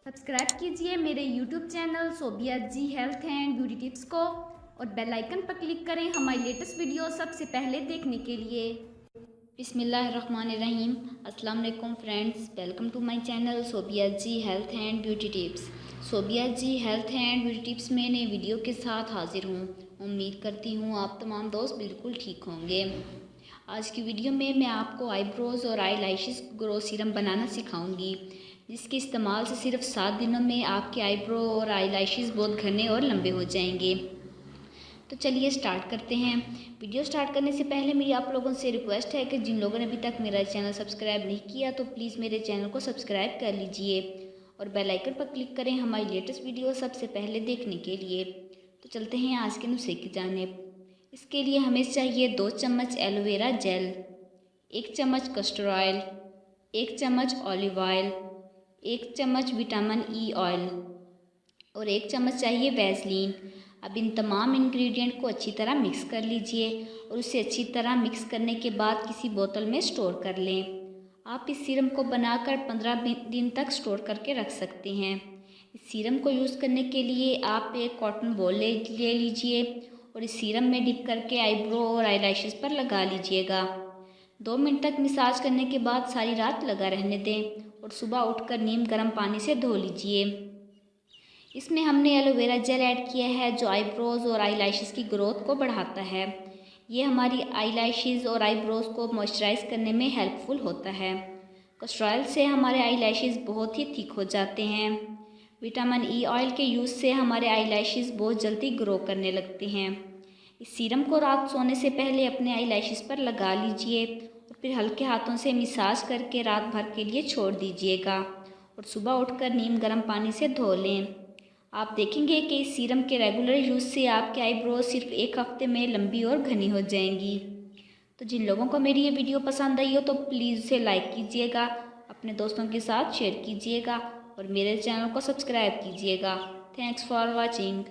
Subscribe कीजिए मेरे YouTube channel Sobia ji health and beauty tips को और बेल आइकन पर क्लिक करें हमारी लेटेस्ट वीडियो सबसे पहले देखने के लिए। बिस्मिल्लाहिर्रहमानिर्रहीम। अस्सलाम वालेकुम friends, welcome to my channel Sobia ji health and beauty tips. Sobia ji health and beauty tips में नई वीडियो के साथ हाजिर हूँ। उम्मीद करती हूँ आप तमाम दोस्त बिल्कुल ठीक होंगे। आज की वीडियो में मैं आपको आईब्रोज़ और आई लैशेस ग्रो सीरम बनाना सिखाऊंगी, जिसके इस्तेमाल से सिर्फ 7 दिनों में आपके आईब्रो और आई लैशेस बहुत घने और लंबे हो जाएंगे। तो चलिए स्टार्ट करते हैं। वीडियो स्टार्ट करने से पहले मेरी आप लोगों से रिक्वेस्ट है कि जिन लोगों ने अभी तक मेरा चैनल सब्सक्राइब नहीं किया तो प्लीज़ मेरे चैनल को सब्सक्राइब कर लीजिए और बेल आइकन पर क्लिक करें हमारी लेटेस्ट वीडियो सबसे पहले देखने के लिए। तो चलते हैं आज के नुस्खे की जानिब। इसके लिए हमें चाहिए 2 चम्मच एलोवेरा जेल, 1 चम्मच कस्टर्ड ऑयल, 1 चम्मच ऑलिव ऑयल, 1 चम्मच विटामिन ई ऑयल और 1 चम्मच चाहिए वैसलीन। अब इन तमाम इंग्रेडिएंट को अच्छी तरह मिक्स कर लीजिए और उसे अच्छी तरह मिक्स करने के बाद किसी बोतल में स्टोर कर लें। आप इस सीरम को बनाकर 15 दिन तक स्टोर करके रख सकते हैं। इस सीरम को यूज़ करने के लिए आप एक कॉटन बॉल ले लीजिए और इस सीरम में डिप करके आईब्रो और आई लैशेस पर लगा लीजिएगा। 2 मिनट तक मसाज करने के बाद सारी रात लगा रहने दें और सुबह उठकर नीम गर्म पानी से धो लीजिए। इसमें हमने एलोवेरा जेल ऐड किया है जो आईब्रोज़ और आई लैशेस की ग्रोथ को बढ़ाता है। ये हमारी आई लैशेस और आईब्रोज़ को मॉइस्चराइज करने में हेल्पफुल होता है। कस्टर्ड ऑयल से हमारे आई लैशेस बहुत ही थिक हो जाते हैं। विटामिन ई ऑयल के यूज़ से हमारे आई लैशेस बहुत जल्दी ग्रो करने लगते हैं। इस सीरम को रात सोने से पहले अपने आई लैशेस पर लगा लीजिए और फिर हल्के हाथों से मसाज करके रात भर के लिए छोड़ दीजिएगा और सुबह उठकर नीम गर्म पानी से धो लें। आप देखेंगे कि इस सीरम के रेगुलर यूज़ से आपके आईब्रो सिर्फ 1 हफ्ते में लंबी और घनी हो जाएंगी। तो जिन लोगों को मेरी ये वीडियो पसंद आई हो तो प्लीज़ उसे लाइक कीजिएगा, अपने दोस्तों के साथ शेयर कीजिएगा और मेरे चैनल को सब्सक्राइब कीजिएगा। Thanks for watching.